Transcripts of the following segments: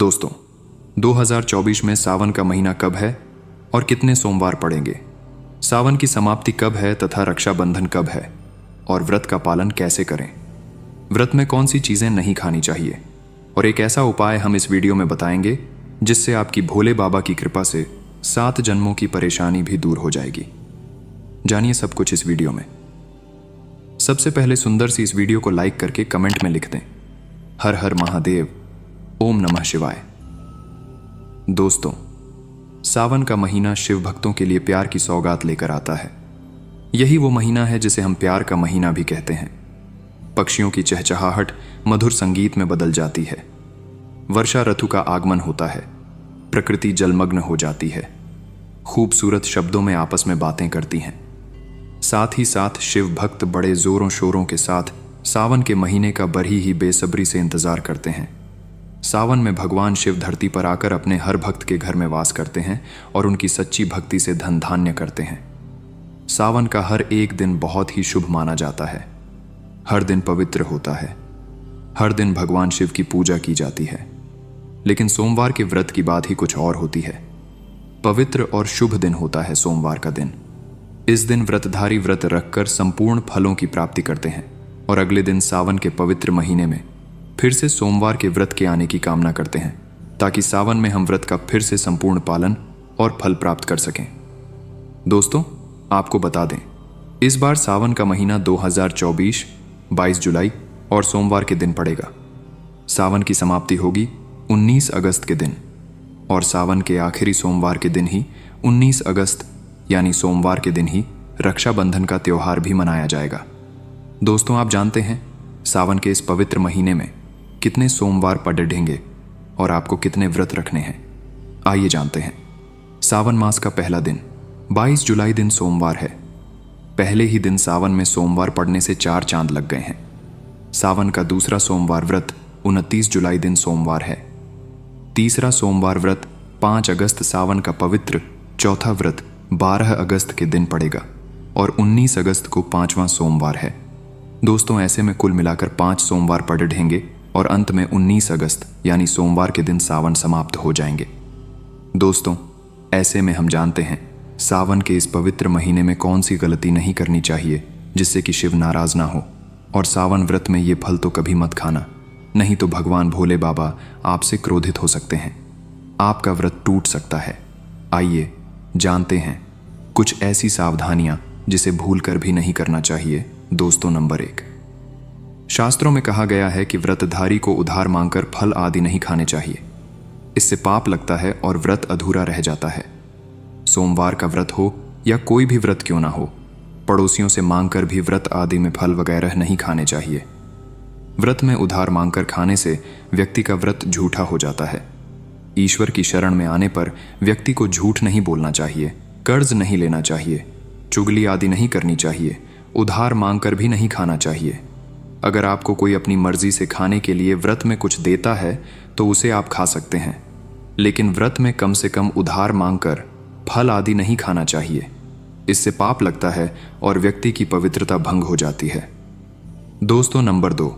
दोस्तों, 2024 में सावन का महीना कब है और कितने सोमवार पड़ेंगे? सावन की समाप्ति कब है तथा रक्षाबंधन कब है और व्रत का पालन कैसे करें? व्रत में कौन सी चीजें नहीं खानी चाहिए और एक ऐसा उपाय हम इस वीडियो में बताएंगे जिससे आपकी भोले बाबा की कृपा से 7 जन्मों की परेशानी भी दूर हो जाएगी। जानिए सब कुछ इस वीडियो में। सबसे पहले सुंदर सी इस वीडियो को लाइक करके कमेंट में लिख दें, हर हर महादेव, ओम नमः शिवाय। दोस्तों, सावन का महीना शिव भक्तों के लिए प्यार की सौगात लेकर आता है। यही वो महीना है जिसे हम प्यार का महीना भी कहते हैं। पक्षियों की चहचहाहट मधुर संगीत में बदल जाती है। वर्षा ऋतु का आगमन होता है। प्रकृति जलमग्न हो जाती है। खूबसूरत शब्दों में आपस में बातें करती हैं। साथ ही साथ शिव भक्त बड़े जोरों शोरों के साथ सावन के महीने का बड़ी ही बेसब्री से इंतजार करते हैं। सावन में भगवान शिव धरती पर आकर अपने हर भक्त के घर में वास करते हैं और उनकी सच्ची भक्ति से धन धान्य करते हैं। सावन का हर एक दिन बहुत ही शुभ माना जाता है। हर दिन पवित्र होता है। हर दिन भगवान शिव की पूजा की जाती है। लेकिन सोमवार के व्रत की बात ही कुछ और होती है। पवित्र और शुभ दिन होता है सोमवार का दिन। इस दिन व्रतधारी व्रत रखकर संपूर्ण फलों की प्राप्ति करते हैं और अगले दिन सावन के पवित्र महीने में फिर से सोमवार के व्रत के आने की कामना करते हैं ताकि सावन में हम व्रत का फिर से संपूर्ण पालन और फल प्राप्त कर सकें। दोस्तों, आपको बता दें, इस बार सावन का महीना 2024 22 जुलाई और सोमवार के दिन पड़ेगा। सावन की समाप्ति होगी 19 अगस्त के दिन और सावन के आखिरी सोमवार के दिन ही 19 अगस्त यानी सोमवार के दिन ही रक्षाबंधन का त्योहार भी मनाया जाएगा। दोस्तों, आप जानते हैं सावन के इस पवित्र महीने में कितने सोमवार पड़ेंगे और आपको कितने व्रत रखने हैं? आइए जानते हैं। सावन मास का पहला दिन 22 जुलाई दिन सोमवार है। पहले ही दिन सावन में सोमवार पड़ने से 4 चांद लग गए हैं। सावन का दूसरा सोमवार व्रत 29 जुलाई दिन सोमवार है। तीसरा सोमवार व्रत 5 अगस्त सावन का पवित्र चौथा व्रत 12 अगस्त के दिन पड़ेगा और 19 अगस्त को 5वां सोमवार है। दोस्तों, ऐसे में कुल मिलाकर 5 सोमवार पड़ेंगे और अंत में 19 अगस्त यानी सोमवार के दिन सावन समाप्त हो जाएंगे। दोस्तों, ऐसे में हम जानते हैं सावन के इस पवित्र महीने में कौन सी गलती नहीं करनी चाहिए जिससे कि शिव नाराज ना हो। और सावन व्रत में ये फल तो कभी मत खाना, नहीं तो भगवान भोले बाबा आपसे क्रोधित हो सकते हैं। आपका व्रत टूट सकता है। आइए जानते हैं कुछ ऐसी सावधानियां जिसे भूलकर भी नहीं करना चाहिए। दोस्तों, नंबर 1, शास्त्रों में कहा गया है कि व्रतधारी को उधार मांगकर फल आदि नहीं खाने चाहिए। इससे पाप लगता है और व्रत अधूरा रह जाता है। सोमवार का व्रत हो या कोई भी व्रत क्यों ना हो, पड़ोसियों से मांगकर भी व्रत आदि में फल वगैरह नहीं खाने चाहिए। व्रत में उधार मांगकर खाने से व्यक्ति का व्रत झूठा हो जाता है। ईश्वर की शरण में आने पर व्यक्ति को झूठ नहीं बोलना चाहिए, कर्ज नहीं लेना चाहिए, चुगली आदि नहीं करनी चाहिए, उधार मांगकर भी नहीं खाना चाहिए। अगर आपको कोई अपनी मर्जी से खाने के लिए व्रत में कुछ देता है तो उसे आप खा सकते हैं, लेकिन व्रत में कम से कम उधार मांगकर फल आदि नहीं खाना चाहिए। इससे पाप लगता है और व्यक्ति की पवित्रता भंग हो जाती है। दोस्तों, नंबर 2,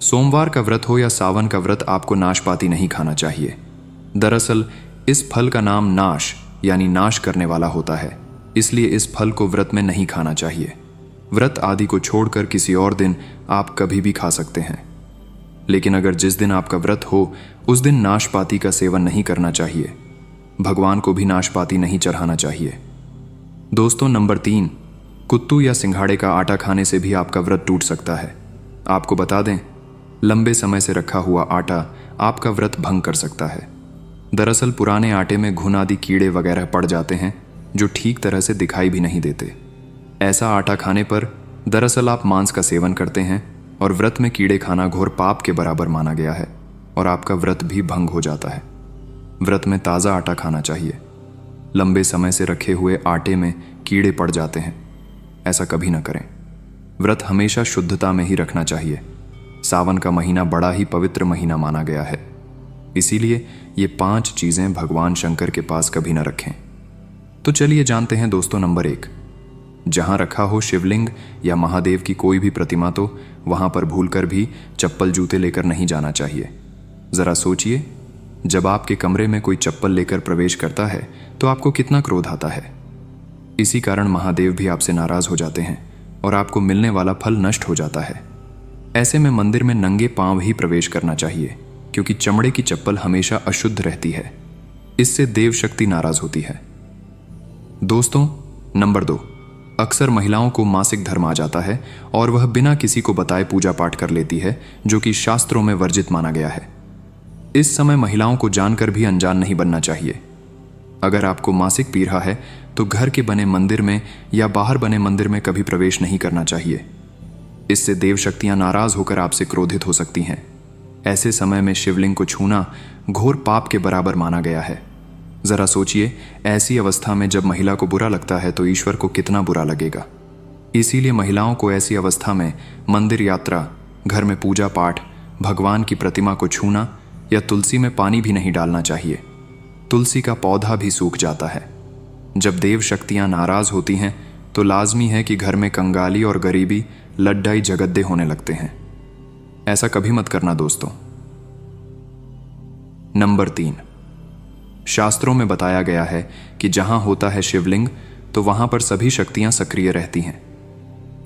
सोमवार का व्रत हो या सावन का व्रत आपको नाशपाती नहीं खाना चाहिए। दरअसल इस फल का नाम नाश यानी नाश करने वाला होता है, इसलिए इस फल को व्रत में नहीं खाना चाहिए। व्रत आदि को छोड़कर किसी और दिन आप कभी भी खा सकते हैं, लेकिन अगर जिस दिन आपका व्रत हो उस दिन नाशपाती का सेवन नहीं करना चाहिए। भगवान को भी नाशपाती नहीं चढ़ाना चाहिए। दोस्तों, नंबर 3, कुत्तू या सिंघाड़े का आटा खाने से भी आपका व्रत टूट सकता है। आपको बता दें, लंबे समय से रखा हुआ आटा आपका व्रत भंग कर सकता है। दरअसल पुराने आटे में घुन आदि कीड़े वगैरह पड़ जाते हैं जो ठीक तरह से दिखाई भी नहीं देते। ऐसा आटा खाने पर दरअसल आप मांस का सेवन करते हैं और व्रत में कीड़े खाना घोर पाप के बराबर माना गया है और आपका व्रत भी भंग हो जाता है। व्रत में ताज़ा आटा खाना चाहिए। लंबे समय से रखे हुए आटे में कीड़े पड़ जाते हैं, ऐसा कभी ना करें। व्रत हमेशा शुद्धता में ही रखना चाहिए। सावन का महीना बड़ा ही पवित्र महीना माना गया है, इसीलिए ये 5 चीज़ें भगवान शंकर के पास कभी ना रखें। तो चलिए जानते हैं दोस्तों, नंबर 1, जहां रखा हो शिवलिंग या महादेव की कोई भी प्रतिमा तो वहां पर भूलकर भी चप्पल जूते लेकर नहीं जाना चाहिए। जरा सोचिए, जब आपके कमरे में कोई चप्पल लेकर प्रवेश करता है तो आपको कितना क्रोध आता है। इसी कारण महादेव भी आपसे नाराज हो जाते हैं और आपको मिलने वाला फल नष्ट हो जाता है। ऐसे में मंदिर में नंगे पांव ही प्रवेश करना चाहिए, क्योंकि चमड़े की चप्पल हमेशा अशुद्ध रहती है। इससे देव शक्ति नाराज होती है। दोस्तों, नंबर 2, अक्सर महिलाओं को मासिक धर्म आ जाता है और वह बिना किसी को बताए पूजा पाठ कर लेती है, जो कि शास्त्रों में वर्जित माना गया है। इस समय महिलाओं को जानकर भी अनजान नहीं बनना चाहिए। अगर आपको मासिक पी रहा है तो घर के बने मंदिर में या बाहर बने मंदिर में कभी प्रवेश नहीं करना चाहिए। इससे देव शक्तियां नाराज होकर आपसे क्रोधित हो सकती हैं। ऐसे समय में शिवलिंग को छूना घोर पाप के बराबर माना गया है। जरा सोचिए, ऐसी अवस्था में जब महिला को बुरा लगता है तो ईश्वर को कितना बुरा लगेगा। इसीलिए महिलाओं को ऐसी अवस्था में मंदिर यात्रा, घर में पूजा पाठ, भगवान की प्रतिमा को छूना या तुलसी में पानी भी नहीं डालना चाहिए। तुलसी का पौधा भी सूख जाता है। जब देव शक्तियां नाराज होती हैं तो लाजमी है कि घर में कंगाली और गरीबी, लड्डाई जगद्दे होने लगते हैं। ऐसा कभी मत करना दोस्तों। नंबर 3, शास्त्रों में बताया गया है कि जहां होता है शिवलिंग तो वहां पर सभी शक्तियां सक्रिय रहती हैं।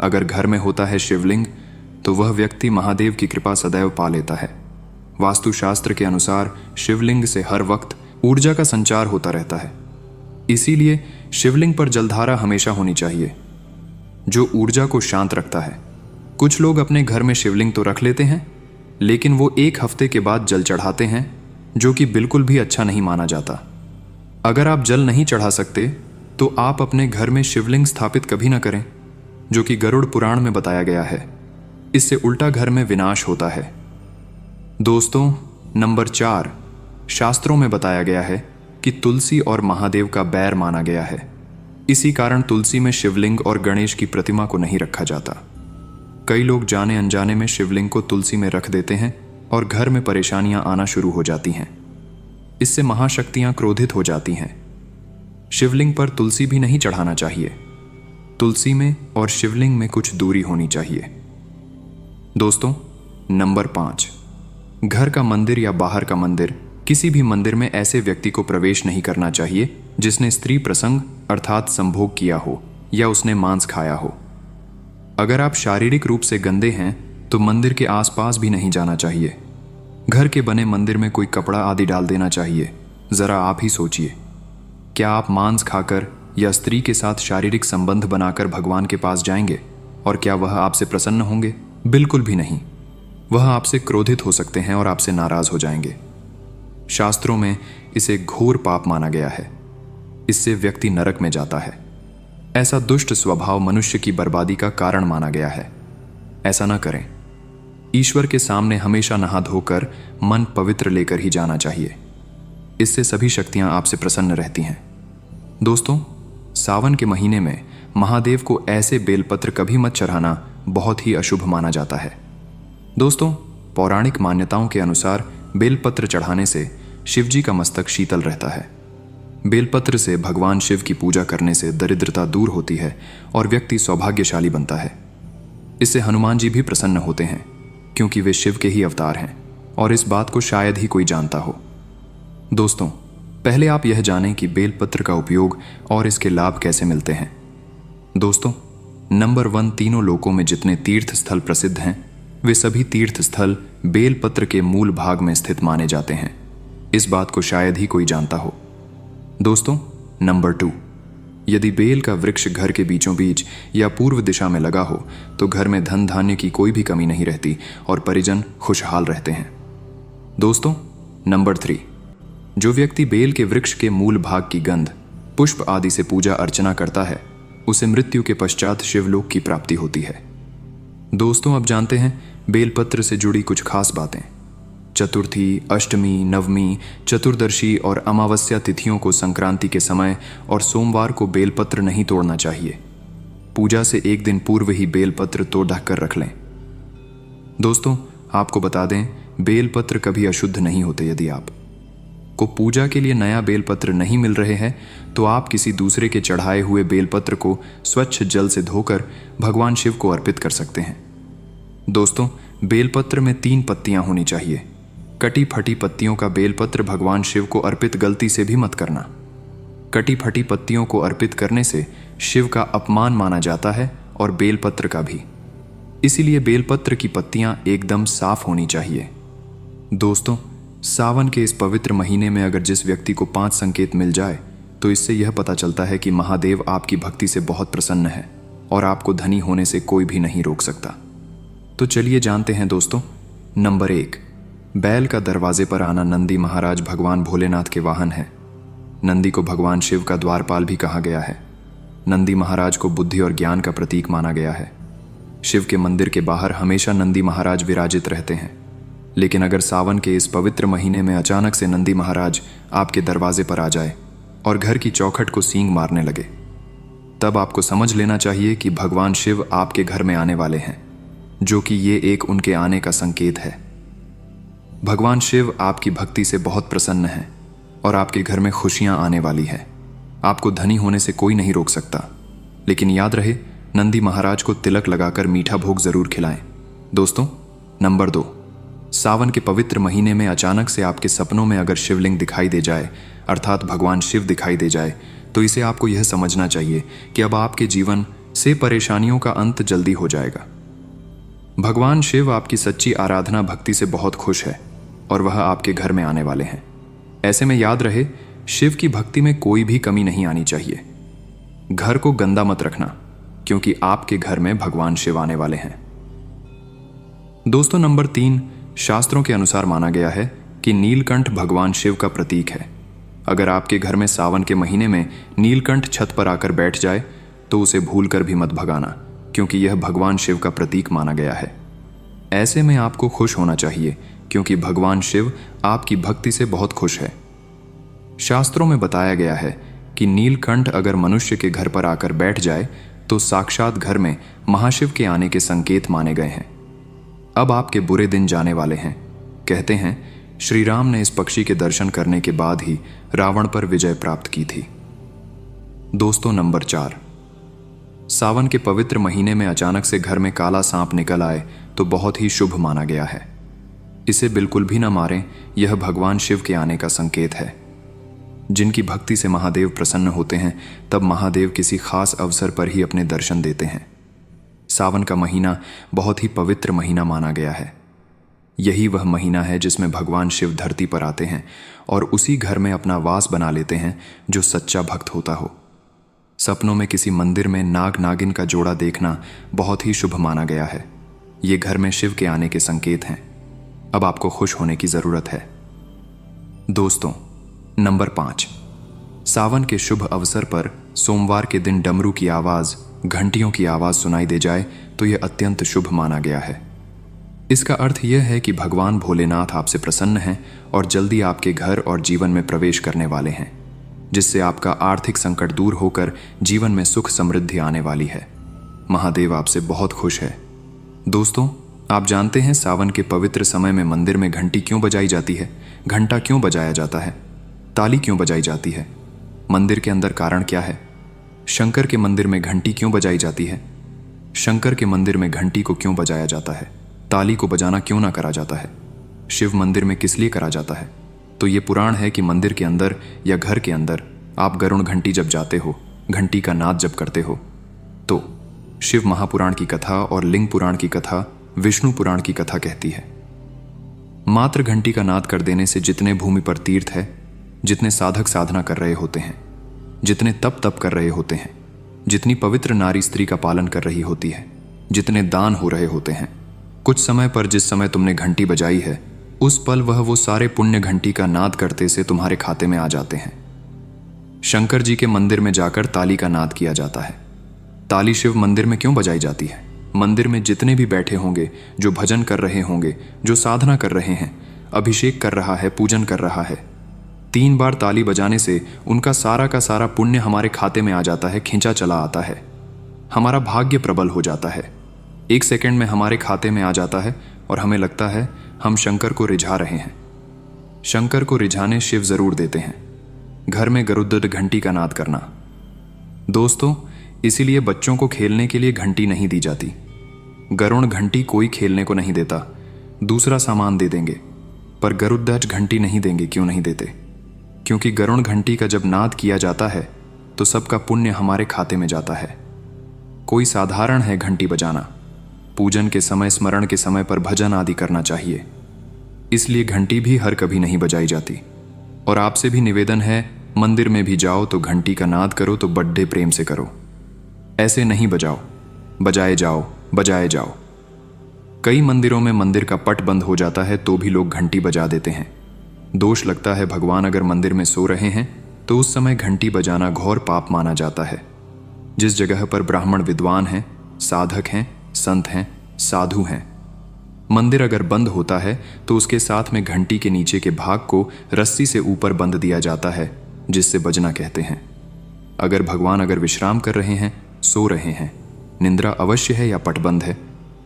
अगर घर में होता है शिवलिंग तो वह व्यक्ति महादेव की कृपा सदैव पा लेता है। वास्तुशास्त्र के अनुसार शिवलिंग से हर वक्त ऊर्जा का संचार होता रहता है। इसीलिए शिवलिंग पर जलधारा हमेशा होनी चाहिए, जो ऊर्जा को शांत रखता है। कुछ लोग अपने घर में शिवलिंग तो रख लेते हैं, लेकिन वो 1 हफ्ते के बाद जल चढ़ाते हैं, जो कि बिल्कुल भी अच्छा नहीं माना जाता। अगर आप जल नहीं चढ़ा सकते तो आप अपने घर में शिवलिंग स्थापित कभी ना करें, जो कि गरुड़ पुराण में बताया गया है। इससे उल्टा घर में विनाश होता है। दोस्तों, नंबर 4, शास्त्रों में बताया गया है कि तुलसी और महादेव का बैर माना गया है। इसी कारण तुलसी में शिवलिंग और गणेश की प्रतिमा को नहीं रखा जाता। कई लोग जाने अनजाने में शिवलिंग को तुलसी में रख देते हैं और घर में परेशानियां आना शुरू हो जाती हैं। इससे महाशक्तियां क्रोधित हो जाती हैं। शिवलिंग पर तुलसी भी नहीं चढ़ाना चाहिए। तुलसी में और शिवलिंग में कुछ दूरी होनी चाहिए। दोस्तों, नंबर 5, घर का मंदिर या बाहर का मंदिर, किसी भी मंदिर में ऐसे व्यक्ति को प्रवेश नहीं करना चाहिए जिसने स्त्री प्रसंग अर्थात संभोग किया हो या उसने मांस खाया हो। अगर आप शारीरिक रूप से गंदे हैं तो मंदिर के आसपास भी नहीं जाना चाहिए। घर के बने मंदिर में कोई कपड़ा आदि डाल देना चाहिए। जरा आप ही सोचिए, क्या आप मांस खाकर या स्त्री के साथ शारीरिक संबंध बनाकर भगवान के पास जाएंगे और क्या वह आपसे प्रसन्न होंगे? बिल्कुल भी नहीं। वह आपसे क्रोधित हो सकते हैं और आपसे नाराज हो जाएंगे। शास्त्रों में इसे घोर पाप माना गया है। इससे व्यक्ति नरक में जाता है। ऐसा दुष्ट स्वभाव मनुष्य की बर्बादी का कारण माना गया है। ऐसा न करें। ईश्वर के सामने हमेशा नहा धोकर मन पवित्र लेकर ही जाना चाहिए। इससे सभी शक्तियां आपसे प्रसन्न रहती हैं। दोस्तों, सावन के महीने में महादेव को ऐसे बेलपत्र कभी मत चढ़ाना बहुत ही अशुभ माना जाता है। दोस्तों, पौराणिक मान्यताओं के अनुसार बेलपत्र चढ़ाने से शिवजी का मस्तक शीतल रहता है। बेलपत्र से भगवान शिव की पूजा करने से दरिद्रता दूर होती है और व्यक्ति सौभाग्यशाली बनता है। इससे हनुमान जी भी प्रसन्न होते हैं, क्योंकि वे शिव के ही अवतार हैं और इस बात को शायद ही कोई जानता हो। दोस्तों, पहले आप यह जानें कि बेलपत्र का उपयोग और इसके लाभ कैसे मिलते हैं। दोस्तों, नंबर 1, तीनों लोकों में जितने तीर्थ स्थल प्रसिद्ध हैं वे सभी तीर्थ स्थल बेलपत्र के मूल भाग में स्थित माने जाते हैं। इस बात को शायद ही कोई जानता हो। दोस्तों, नंबर 2, यदि बेल का वृक्ष घर के बीचों बीच या पूर्व दिशा में लगा हो तो घर में धन धान्य की कोई भी कमी नहीं रहती और परिजन खुशहाल रहते हैं। दोस्तों, नंबर 3, जो व्यक्ति बेल के वृक्ष के मूल भाग की गंध, पुष्प आदि से पूजा अर्चना करता है उसे मृत्यु के पश्चात शिवलोक की प्राप्ति होती है। दोस्तों, अब जानते हैं बेलपत्र से जुड़ी कुछ खास बातें। चतुर्थी, अष्टमी, नवमी, चतुर्दशी और अमावस्या तिथियों को संक्रांति के समय और सोमवार को बेलपत्र नहीं तोड़ना चाहिए। पूजा से 1 दिन पूर्व ही बेलपत्र तोड़ ढक कर रख लें। दोस्तों, आपको बता दें, बेलपत्र कभी अशुद्ध नहीं होते। यदि आप को पूजा के लिए नया बेलपत्र नहीं मिल रहे हैं तो आप किसी दूसरे के चढ़ाए हुए बेलपत्र को स्वच्छ जल से धोकर भगवान शिव को अर्पित कर सकते हैं। दोस्तों, बेलपत्र में 3 पत्तियां होनी चाहिए। कटी फटी पत्तियों का बेलपत्र भगवान शिव को अर्पित गलती से भी मत करना। कटी फटी पत्तियों को अर्पित करने से शिव का अपमान माना जाता है और बेलपत्र का भी। इसीलिए बेलपत्र की पत्तियां एकदम साफ होनी चाहिए। दोस्तों, सावन के इस पवित्र महीने में अगर जिस व्यक्ति को 5 संकेत मिल जाए तो इससे यह पता चलता है कि महादेव आपकी भक्ति से बहुत प्रसन्न है और आपको धनी होने से कोई भी नहीं रोक सकता। तो चलिए जानते हैं दोस्तों। नंबर 1, बैल का दरवाजे पर आना। नंदी महाराज भगवान भोलेनाथ के वाहन हैं। नंदी को भगवान शिव का द्वारपाल भी कहा गया है। नंदी महाराज को बुद्धि और ज्ञान का प्रतीक माना गया है। शिव के मंदिर के बाहर हमेशा नंदी महाराज विराजित रहते हैं। लेकिन अगर सावन के इस पवित्र महीने में अचानक से नंदी महाराज आपके दरवाजे पर आ जाए और घर की चौखट को सींग मारने लगे, तब आपको समझ लेना चाहिए कि भगवान शिव आपके घर में आने वाले हैं, जो कि ये एक उनके आने का संकेत है। भगवान शिव आपकी भक्ति से बहुत प्रसन्न हैं और आपके घर में खुशियां आने वाली हैं। आपको धनी होने से कोई नहीं रोक सकता। लेकिन याद रहे, नंदी महाराज को तिलक लगाकर मीठा भोग जरूर खिलाएं। दोस्तों, नंबर 2, सावन के पवित्र महीने में अचानक से आपके सपनों में अगर शिवलिंग दिखाई दे जाए, अर्थात भगवान शिव दिखाई दे जाए, तो इसे आपको यह समझना चाहिए कि अब आपके जीवन से परेशानियों का अंत जल्दी हो जाएगा। भगवान शिव आपकी सच्ची आराधना भक्ति से बहुत खुश है और वह आपके घर में आने वाले हैं। ऐसे में याद रहे, शिव की भक्ति में कोई भी कमी नहीं आनी चाहिए। घर को गंदा मत रखना, क्योंकि आपके घर में भगवान शिव आने वाले हैं। दोस्तों, नंबर 3, शास्त्रों के अनुसार माना गया है कि नीलकंठ भगवान शिव का प्रतीक है। अगर आपके घर में सावन के महीने में नीलकंठ छत पर आकर बैठ जाए तो उसे भूलकर भी मत भगाना, क्योंकि यह भगवान शिव का प्रतीक माना गया है। ऐसे में आपको खुश होना चाहिए, क्योंकि भगवान शिव आपकी भक्ति से बहुत खुश है। शास्त्रों में बताया गया है कि नीलकंठ अगर मनुष्य के घर पर आकर बैठ जाए तो साक्षात घर में महाशिव के आने के संकेत माने गए हैं। अब आपके बुरे दिन जाने वाले हैं। कहते हैं, श्री राम ने इस पक्षी के दर्शन करने के बाद ही रावण पर विजय प्राप्त की थी। दोस्तों, नंबर 4, सावन के पवित्र महीने में अचानक से घर में काला सांप निकल आए तो बहुत ही शुभ माना गया है। इसे बिल्कुल भी न मारें, यह भगवान शिव के आने का संकेत है। जिनकी भक्ति से महादेव प्रसन्न होते हैं, तब महादेव किसी खास अवसर पर ही अपने दर्शन देते हैं। सावन का महीना बहुत ही पवित्र महीना माना गया है। यही वह महीना है जिसमें भगवान शिव धरती पर आते हैं और उसी घर में अपना वास बना लेते हैं जो सच्चा भक्त होता हो। सपनों में किसी मंदिर में नाग नागिन का जोड़ा देखना बहुत ही शुभ माना गया है। ये घर में शिव के आने के संकेत हैं। अब आपको खुश होने की जरूरत है। दोस्तों, नंबर 5, सावन के शुभ अवसर पर सोमवार के दिन डमरू की आवाज, घंटियों की आवाज सुनाई दे जाए तो यह अत्यंत शुभ माना गया है। इसका अर्थ यह है कि भगवान भोलेनाथ आपसे प्रसन्न हैं और जल्दी आपके घर और जीवन में प्रवेश करने वाले हैं, जिससे आपका आर्थिक संकट दूर होकर जीवन में सुख समृद्धि आने वाली है। महादेव आपसे बहुत खुश है। दोस्तों, आप जानते हैं सावन के पवित्र समय में मंदिर में घंटी क्यों बजाई जाती है? घंटा क्यों बजाया जाता है? ताली क्यों बजाई जाती है? मंदिर के अंदर कारण क्या है? शंकर के मंदिर में घंटी क्यों बजाई जाती है? शंकर के मंदिर में घंटी को क्यों बजाया जाता है? ताली को बजाना क्यों ना करा जाता है? शिव मंदिर में किस लिए करा जाता है? तो ये पुराण है कि मंदिर के अंदर या घर के अंदर आप गरुण घंटी जब जाते हो, घंटी का नाद जब करते हो, तो शिव महापुराण की कथा और लिंग पुराण की कथा, विष्णु पुराण की कथा कहती है, मात्र घंटी का नाद कर देने से जितने भूमि पर तीर्थ है, जितने साधक साधना कर रहे होते हैं, जितने तप कर रहे होते हैं, जितनी पवित्र नारी स्त्री का पालन कर रही होती है, जितने दान हो रहे होते हैं, कुछ समय पर जिस समय तुमने घंटी बजाई है, उस पल वो सारे पुण्य घंटी का नाद करते से तुम्हारे खाते में आ जाते हैं। शंकर जी के मंदिर में जाकर ताली का नाद किया जाता है। ताली शिव मंदिर में क्यों बजाई जाती है? मंदिर में जितने भी बैठे होंगे, जो भजन कर रहे होंगे, जो साधना कर रहे हैं, अभिषेक कर रहा है, पूजन कर रहा है, 3 बार ताली बजाने से उनका सारा का सारा पुण्य हमारे खाते में आ जाता है, खींचा चला आता है। हमारा भाग्य प्रबल हो जाता है, 1 सेकंड में हमारे खाते में आ जाता है और हमें लगता है हम शंकर को रिझा रहे हैं। शंकर को रिझाने शिव जरूर देते हैं। घर में गरुड़ घंटी का नाद करना। दोस्तों, इसीलिए बच्चों को खेलने के लिए घंटी नहीं दी जाती। गरुड़ घंटी कोई खेलने को नहीं देता, दूसरा सामान दे देंगे। पर गरुड़ध्वज घंटी नहीं देंगे। क्यों नहीं देते? क्योंकि गरुड़ घंटी का जब नाद किया जाता है तो सबका पुण्य हमारे खाते में जाता है। कोई साधारण है घंटी बजाना, पूजन के समय, स्मरण के समय पर भजन आदि करना चाहिए। इसलिए घंटी भी हर कभी नहीं बजाई जाती। और आपसे भी निवेदन है, मंदिर में भी जाओ तो घंटी का नाद करो तो बड़े प्रेम से करो, ऐसे नहीं बजाओ। बजाए जाओ, बजाए जाओ। कई मंदिरों में मंदिर का पट बंद हो जाता है तो भी लोग घंटी बजा देते हैं। दोष लगता है भगवान अगर मंदिर में सो रहे हैं तो उस समय घंटी बजाना घोर पाप माना जाता है। जिस जगह पर ब्राह्मण विद्वान हैं, साधक हैं, संत हैं, साधु हैं, मंदिर अगर बंद होता है तो उसके साथ में घंटी के नीचे के भाग को रस्सी से ऊपर बंद दिया जाता है, जिससे बजना कहते हैं। अगर भगवान विश्राम कर रहे हैं, सो रहे हैं, निंद्रा अवश्य है या पटबंद है,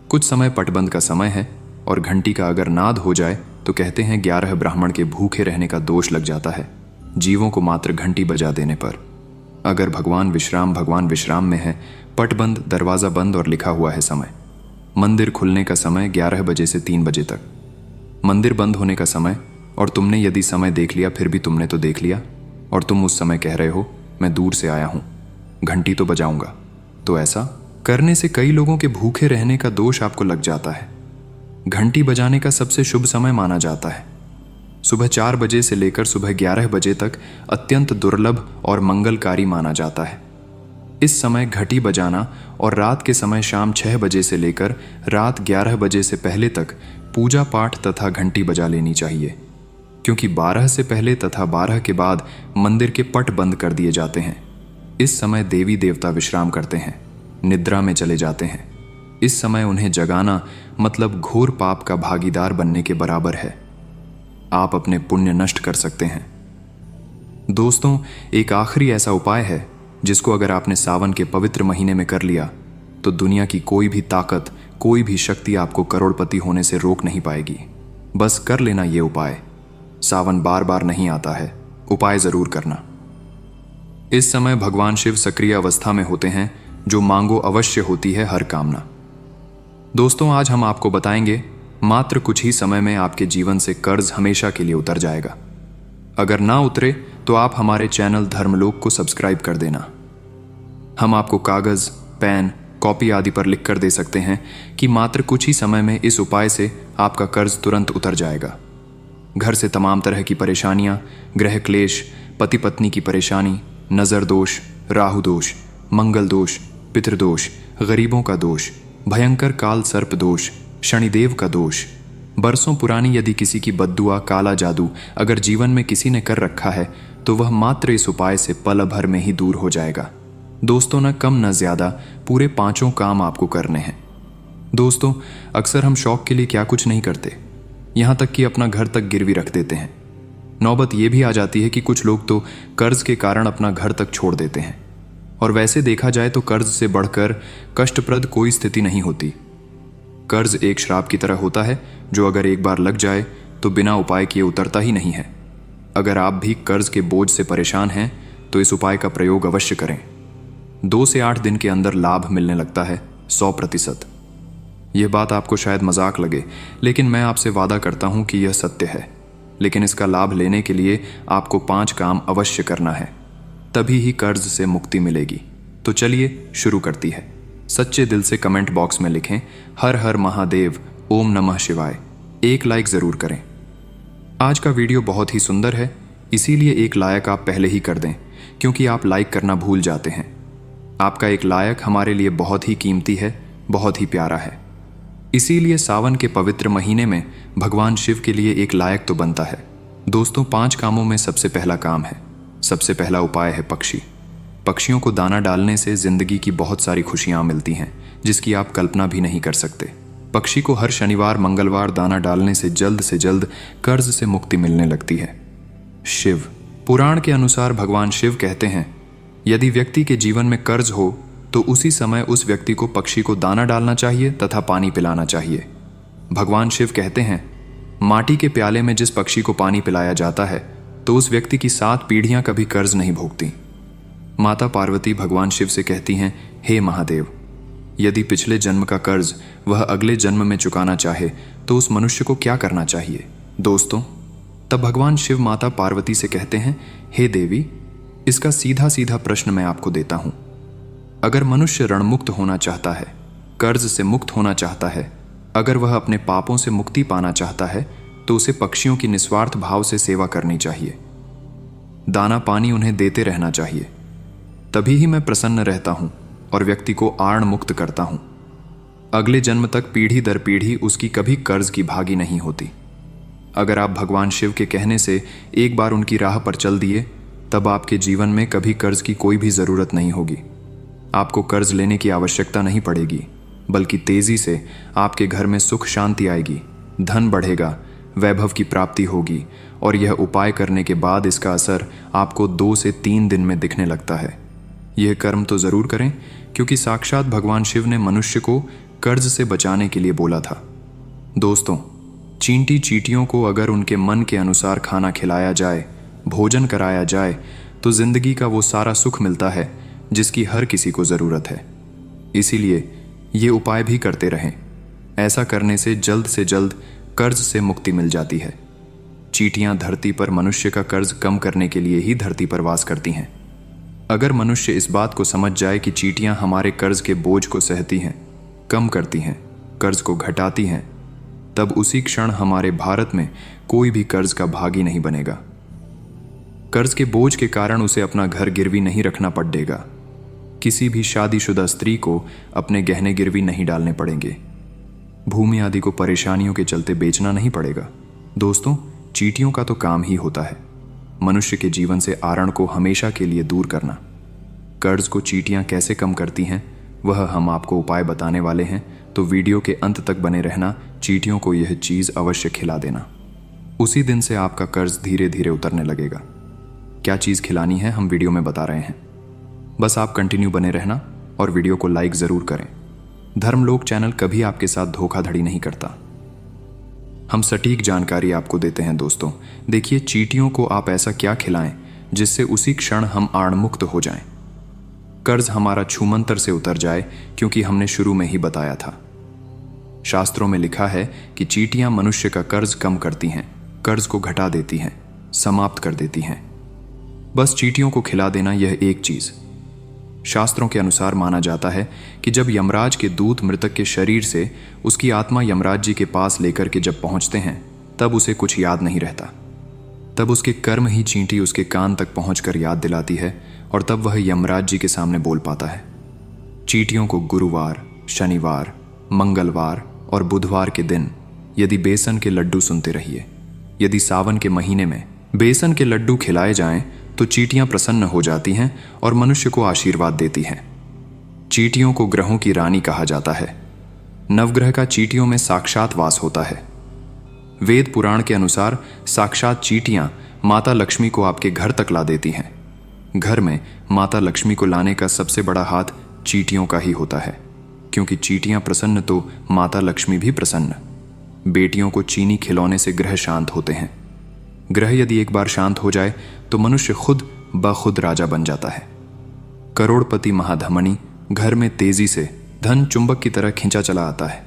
कुछ समय पटबंद का समय है और घंटी का अगर नाद हो जाए तो कहते हैं 11 ब्राह्मण के भूखे रहने का दोष लग जाता है जीवों को मात्र घंटी बजा देने पर। अगर भगवान विश्राम में है, पटबंद, दरवाज़ा बंद और लिखा हुआ है समय, मंदिर खुलने का समय 11 बजे से 3 बजे तक, मंदिर बंद होने का समय, और तुमने यदि समय देख लिया फिर भी तुमने तो देख लिया और तुम उस समय कह रहे हो मैं दूर से आया हूँ, घंटी तो बजाऊंगा, तो ऐसा करने से कई लोगों के भूखे रहने का दोष आपको लग जाता है। घंटी बजाने का सबसे शुभ समय माना जाता है सुबह 4 बजे से लेकर सुबह 11 बजे तक अत्यंत दुर्लभ और मंगलकारी माना जाता है। इस समय घंटी बजाना और रात के समय शाम 6 बजे से लेकर रात 11 बजे से पहले तक पूजा पाठ तथा घंटी बजा लेनी चाहिए, क्योंकि 12 से पहले तथा 12 के बाद मंदिर के पट बंद कर दिए जाते हैं। इस समय देवी देवता विश्राम करते हैं, निद्रा में चले जाते हैं। इस समय उन्हें जगाना मतलब घोर पाप का भागीदार बनने के बराबर है। आप अपने पुण्य नष्ट कर सकते हैं। दोस्तों, एक आखिरी ऐसा उपाय है जिसको अगर आपने सावन के पवित्र महीने में कर लिया तो दुनिया की कोई भी ताकत, कोई भी शक्ति आपको करोड़पति होने से रोक नहीं पाएगी। बस कर लेना ये उपाय। सावन बार बार नहीं आता है, उपाय जरूर करना। इस समय भगवान शिव सक्रिय अवस्था में होते हैं, जो मांगो अवश्य होती है हर कामना। दोस्तों, आज हम आपको बताएंगे मात्र कुछ ही समय में आपके जीवन से कर्ज हमेशा के लिए उतर जाएगा। अगर ना उतरे तो आप हमारे चैनल धर्मलोक को सब्सक्राइब कर देना। हम आपको कागज, पेन, कॉपी आदि पर लिख कर दे सकते हैं कि मात्र कुछ ही समय में इस उपाय से आपका कर्ज तुरंत उतर जाएगा। घर से तमाम तरह की परेशानियां, ग्रह क्लेश, पति पत्नी की परेशानी, नजर दोष, राहु दोष, मंगल दोष, पितृदोष, गरीबों का दोष, भयंकर काल सर्प दोष, शनिदेव का दोष, बरसों पुरानी यदि किसी की बद्दुआ, काला जादू अगर जीवन में किसी ने कर रखा है तो वह मात्र इस उपाय से पल भर में ही दूर हो जाएगा। दोस्तों, न कम न ज्यादा पूरे 5 काम आपको करने हैं। दोस्तों, अक्सर हम शौक के लिए क्या कुछ नहीं करते, यहाँ तक कि अपना घर तक गिरवी रख देते हैं। नौबत यह भी आ जाती है कि कुछ लोग तो कर्ज के कारण अपना घर तक छोड़ देते हैं। और वैसे देखा जाए तो कर्ज से बढ़कर कष्टप्रद कोई स्थिति नहीं होती। कर्ज एक श्राप की तरह होता है जो अगर एक बार लग जाए तो बिना उपाय किए उतरता ही नहीं है। अगर आप भी कर्ज के बोझ से परेशान हैं तो इस उपाय का प्रयोग अवश्य करें। 2 से 8 दिन के अंदर लाभ मिलने लगता है 100%। यह बात आपको शायद मजाक लगे, लेकिन मैं आपसे वादा करता हूं कि यह सत्य है। लेकिन इसका लाभ लेने के लिए आपको 5 काम अवश्य करना है, तभी ही कर्ज से मुक्ति मिलेगी। तो चलिए शुरू करती है। सच्चे दिल से कमेंट बॉक्स में लिखें हर हर महादेव, ओम नमः शिवाय। 1 लाइक जरूर करें। आज का वीडियो बहुत ही सुंदर है, इसीलिए 1 लाइक आप पहले ही कर दें, क्योंकि आप लाइक करना भूल जाते हैं। आपका 1 लाइक हमारे लिए बहुत ही कीमती है, बहुत ही प्यारा है। इसीलिए सावन के पवित्र महीने में भगवान शिव के लिए 1 लाइक तो बनता है। दोस्तों, 5 कामों में सबसे पहला काम है, सबसे पहला उपाय है पक्षी। पक्षियों को दाना डालने से जिंदगी की बहुत सारी खुशियां मिलती हैं, जिसकी आप कल्पना भी नहीं कर सकते। पक्षी को हर शनिवार, मंगलवार दाना डालने से जल्द कर्ज से मुक्ति मिलने लगती है। शिव पुराण के अनुसार भगवान शिव कहते हैं, यदि व्यक्ति के जीवन में कर्ज हो तो उसी समय उस व्यक्ति को पक्षी को दाना डालना चाहिए तथा पानी पिलाना चाहिए। भगवान शिव कहते हैं, माटी के प्याले में जिस पक्षी को पानी पिलाया जाता है तो उस व्यक्ति की 7 पीढ़ियां कभी कर्ज नहीं भोगती। माता पार्वती भगवान शिव से कहती हैं, हे महादेव, यदि पिछले जन्म का कर्ज वह अगले जन्म में चुकाना चाहे तो उस मनुष्य को क्या करना चाहिए? दोस्तों, तब भगवान शिव माता पार्वती से कहते हैं, हे देवी, इसका सीधा सीधा प्रश्न मैं आपको देता हूं। अगर मनुष्य ऋणमुक्त होना चाहता है, कर्ज से मुक्त होना चाहता है, अगर वह अपने पापों से मुक्ति पाना चाहता है, तो उसे पक्षियों की निस्वार्थ भाव से सेवा करनी चाहिए। दाना पानी उन्हें देते रहना चाहिए। तभी ही मैं प्रसन्न रहता हूं और व्यक्ति को आर्ण मुक्त करता हूं। अगले जन्म तक पीढ़ी दर पीढ़ी उसकी कभी कर्ज की भागी नहीं होती। अगर आप भगवान शिव के कहने से एक बार उनकी राह पर चल दिए, तब आपके जीवन में कभी कर्ज की कोई भी जरूरत नहीं होगी। आपको कर्ज लेने की आवश्यकता नहीं पड़ेगी, बल्कि तेजी से आपके घर में सुख शांति आएगी, धन बढ़ेगा, वैभव की प्राप्ति होगी, और यह उपाय करने के बाद इसका असर आपको 2 से 3 दिन में दिखने लगता है। यह कर्म तो जरूर करें, क्योंकि साक्षात भगवान शिव ने मनुष्य को कर्ज से बचाने के लिए बोला था। दोस्तों, चींटी चींटियों को अगर उनके मन के अनुसार खाना खिलाया जाए, भोजन कराया जाए, तो जिंदगी का वो सारा सुख मिलता है जिसकी हर किसी को जरूरत है। इसीलिए ये उपाय भी करते रहें। ऐसा करने से जल्द कर्ज से मुक्ति मिल जाती है। चींटियां धरती पर मनुष्य का कर्ज कम करने के लिए ही धरती पर वास करती हैं। अगर मनुष्य इस बात को समझ जाए कि चींटियां हमारे कर्ज के बोझ को सहती हैं, कम करती हैं, कर्ज को घटाती हैं, तब उसी क्षण हमारे भारत में कोई भी कर्ज का भागी नहीं बनेगा। कर्ज के बोझ के कारण उसे अपना घर गिरवी नहीं रखना पड़ेगा। किसी भी शादीशुदा स्त्री को अपने गहने गिरवी नहीं डालने पड़ेंगे। भूमि आदि को परेशानियों के चलते बेचना नहीं पड़ेगा। दोस्तों, चींटियों का तो काम ही होता है मनुष्य के जीवन से आरण को हमेशा के लिए दूर करना। कर्ज को चींटियां कैसे कम करती हैं, वह हम आपको उपाय बताने वाले हैं, तो वीडियो के अंत तक बने रहना। चींटियों को यह चीज अवश्य खिला देना। उसी दिन से आपका कर्ज धीरे धीरे उतरने लगेगा। क्या चीज खिलानी है हम वीडियो में बता रहे हैं। बस आप कंटिन्यू बने रहना और वीडियो को लाइक जरूर करें। धर्मलोक चैनल कभी आपके साथ धोखाधड़ी नहीं करता। हम सटीक जानकारी आपको देते हैं। दोस्तों, देखिए, चींटियों को आप ऐसा क्या खिलाएं जिससे उसी क्षण हम आड़मुक्त हो जाएं, कर्ज हमारा छूमंतर से उतर जाए, क्योंकि हमने शुरू में ही बताया था। शास्त्रों में लिखा है कि चींटियां मनुष्य का कर्ज कम करती हैं, कर्ज को घटा देती हैं, समाप्त कर देती हैं। बस चींटियों को खिला देना, यह एक चीज। शास्त्रों के अनुसार माना जाता है कि जब यमराज के दूत मृतक के शरीर से उसकी आत्मा यमराज जी के पास लेकर के जब पहुंचते हैं, तब उसे कुछ याद नहीं रहता। तब उसके कर्म ही चींटी उसके कान तक पहुंचकर याद दिलाती है, और तब वह यमराज जी के सामने बोल पाता है। चींटियों को गुरुवार, शनिवार, मंगलवार और बुधवार के दिन यदि बेसन के लड्डू सुनते रहिए। यदि सावन के महीने में बेसन के लड्डू खिलाए जाएं, तो चींटियां प्रसन्न हो जाती हैं और मनुष्य को आशीर्वाद देती हैं। चींटियों को ग्रहों की रानी कहा जाता है। नवग्रह का चींटियों में साक्षात वास होता है। वेद पुराण के अनुसार साक्षात चींटियां माता लक्ष्मी को आपके घर तक ला देती हैं। घर में माता लक्ष्मी को लाने का सबसे बड़ा हाथ चींटियों का ही होता है, क्योंकि चींटियां प्रसन्न तो माता लक्ष्मी भी प्रसन्न। बेटियों को चीनी खिलौने से ग्रह शांत होते हैं। ग्रह यदि एक बार शांत हो जाए तो मनुष्य खुद ब खुद राजा बन जाता है। करोड़पति महाधमनी घर में तेजी से धन चुंबक की तरह खींचा चला आता है।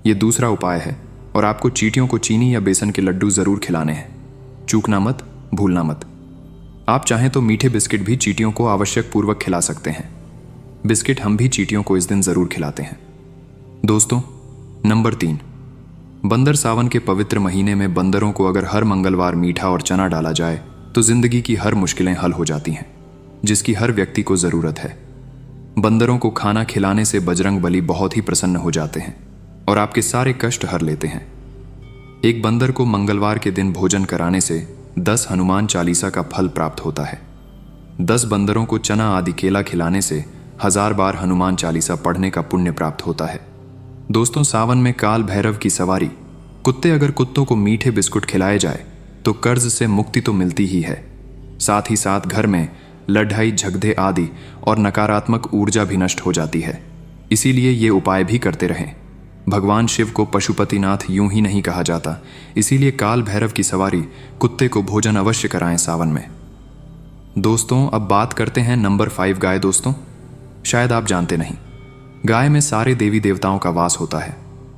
यह दूसरा उपाय है, और आपको चींटियों को चीनी या बेसन के लड्डू जरूर खिलाने हैं। चूकना मत, भूलना मत। आप चाहें तो मीठे बिस्किट भी चींटियों को आवश्यक पूर्वक खिला सकते हैं। बिस्किट हम भी चींटियों को इस दिन जरूर खिलाते हैं। दोस्तों, नंबर 3, बंदर सावन के पवित्र महीने में बंदरों को अगर हर मंगलवार मीठा और चना डाला जाए, तो जिंदगी की हर मुश्किलें हल हो जाती हैं, जिसकी हर व्यक्ति को जरूरत है। बंदरों को खाना खिलाने से बजरंग बली बहुत ही प्रसन्न हो जाते हैं और आपके सारे कष्ट हर लेते हैं। एक बंदर को मंगलवार के दिन भोजन कराने से 10 हनुमान चालीसा का फल प्राप्त होता है। 10 बंदरों को चना आदि केला खिलाने से 1000 बार हनुमान चालीसा पढ़ने का पुण्य प्राप्त होता है। दोस्तों, सावन में काल भैरव की सवारी। कुत्ते अगर कुत्तों को मीठे बिस्कुट खिलाए जाए तो कर्ज से मुक्ति तो मिलती ही है, साथ ही साथ घर में लड़ाई झगड़े आदि और नकारात्मक ऊर्जा भी नष्ट हो जाती है। इसीलिए ये उपाय भी करते रहें। भगवान शिव को पशुपतिनाथ यूं ही नहीं कहा जाता, इसीलिए काल भैरव की सवारी कुत्ते को भोजन अवश्य कराएं सावन में। दोस्तों, अब बात करते हैं नंबर 5 गाय। दोस्तों, शायद आप जानते नहीं, गाय में सारे देवी देवताओं का वास होता है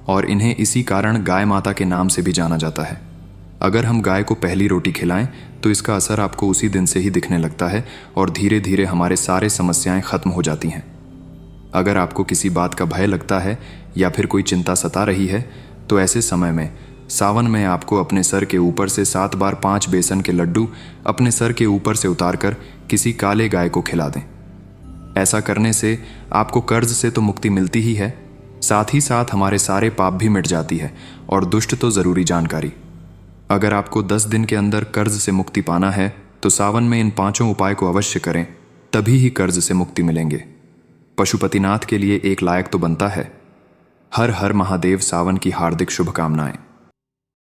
और इन्हें इसी कारण गाय माता के नाम से भी जाना जाता है। अगर हम गाय को पहली रोटी खिलाएं तो इसका असर आपको उसी दिन से ही दिखने लगता है और धीरे धीरे हमारे सारे समस्याएं खत्म हो जाती हैं। अगर आपको किसी बात का भय लगता है या फिर कोई चिंता सता रही है तो ऐसे समय में सावन में आपको अपने सर के ऊपर से 7 बार 5 बेसन के लड्डू अपने सर के ऊपर से उतारकर किसी काले गाय को खिला दें। ऐसा करने से आपको कर्ज से तो मुक्ति मिलती ही है, साथ ही साथ हमारे सारे पाप भी मिट जाती है। और दुष्ट तो ज़रूरी जानकारी, अगर आपको 10 दिन के अंदर कर्ज से मुक्ति पाना है तो सावन में इन 5 उपाय को अवश्य करें, तभी ही कर्ज से मुक्ति मिलेंगे। पशुपतिनाथ के लिए एक लायक तो बनता है। हर हर महादेव सावन की हार्दिक शुभकामनाएं।